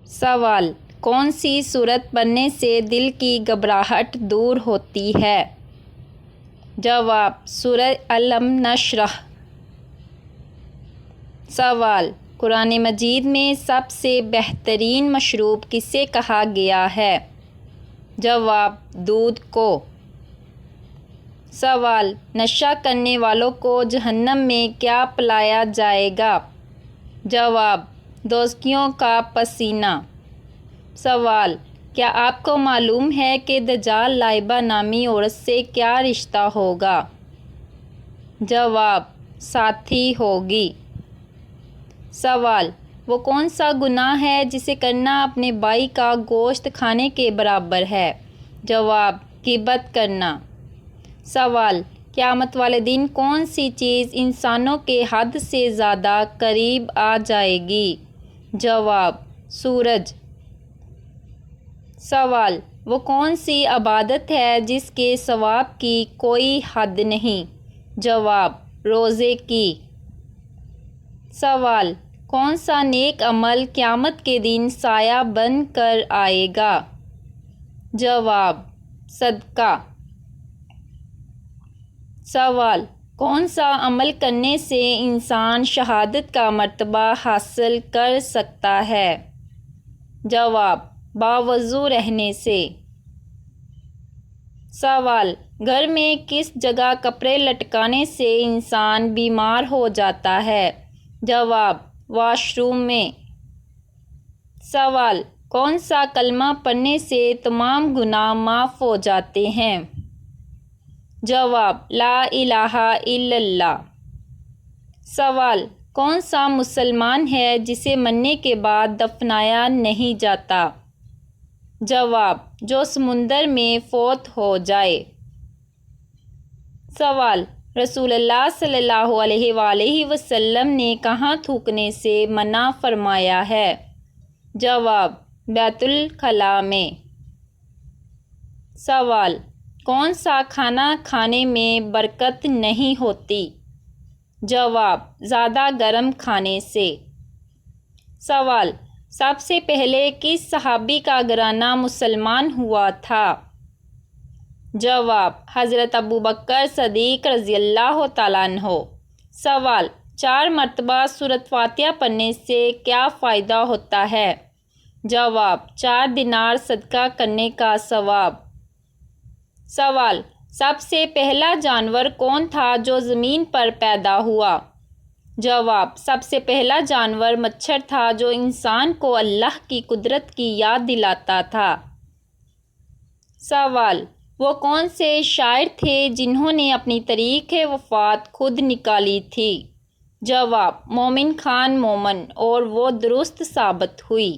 سوال: کون سی سورت پڑھنے سے دل کی گھبراہٹ دور ہوتی ہے؟ جواب: سورہ الم نشرح۔ سوال: قرآن مجید میں سب سے بہترین مشروب کسے کہا گیا ہے؟ جواب: دودھ کو۔ سوال: نشہ کرنے والوں کو جہنم میں کیا پلایا جائے گا؟ جواب: دوزخیوں کا پسینہ۔ سوال: کیا آپ کو معلوم ہے کہ دجال لائبہ نامی عورت سے کیا رشتہ ہوگا؟ جواب: ساتھی ہوگی۔ سوال: وہ کون سا گناہ ہے جسے کرنا اپنے بھائی کا گوشت کھانے کے برابر ہے؟ جواب: غیبت کرنا۔ سوال: قیامت والے دن کون سی چیز انسانوں کے حد سے زیادہ قریب آ جائے گی؟ جواب: سورج۔ سوال: وہ کون سی عبادت ہے جس کے ثواب کی کوئی حد نہیں؟ جواب: روزے کی۔ سوال: کون سا نیک عمل قیامت کے دن سایہ بن کر آئے گا؟ جواب: صدقہ۔ سوال: کون سا عمل کرنے سے انسان شہادت کا مرتبہ حاصل کر سکتا ہے؟ جواب: باوضو رہنے سے۔ سوال: گھر میں کس جگہ کپڑے لٹکانے سے انسان بیمار ہو جاتا ہے؟ جواب: واش روم میں۔ سوال: کون سا کلمہ پڑھنے سے تمام گناہ معاف ہو جاتے ہیں؟ جواب: لا الہ الا اللہ۔ سوال: کون سا مسلمان ہے جسے مرنے کے بعد دفنایا نہیں جاتا؟ جواب: جو سمندر میں فوت ہو جائے۔ سوال: رسول اللہ صلی اللہ علیہ وآلہ وسلم نے کہاں تھوکنے سے منع فرمایا ہے؟ جواب: بیت الخلاء میں۔ سوال: کون سا کھانا کھانے میں برکت نہیں ہوتی؟ جواب: زیادہ گرم کھانے سے۔ سوال: سب سے پہلے کس صحابی کا گھرانہ مسلمان ہوا تھا؟ جواب: حضرت ابوبکر صدیق رضی اللہ تعالیٰ عنہ۔ سوال: 4 مرتبہ سورۃ فاتحہ پڑھنے سے کیا فائدہ ہوتا ہے؟ جواب: 4 دینار صدقہ کرنے کا ثواب۔ سوال: سب سے پہلا جانور کون تھا جو زمین پر پیدا ہوا؟ جواب: سب سے پہلا جانور مچھر تھا جو انسان کو اللہ کی قدرت کی یاد دلاتا تھا۔ سوال: وہ کون سے شاعر تھے جنہوں نے اپنی تاریخ وفات خود نکالی تھی؟ جواب: مومن خان مومن، اور وہ درست ثابت ہوئی۔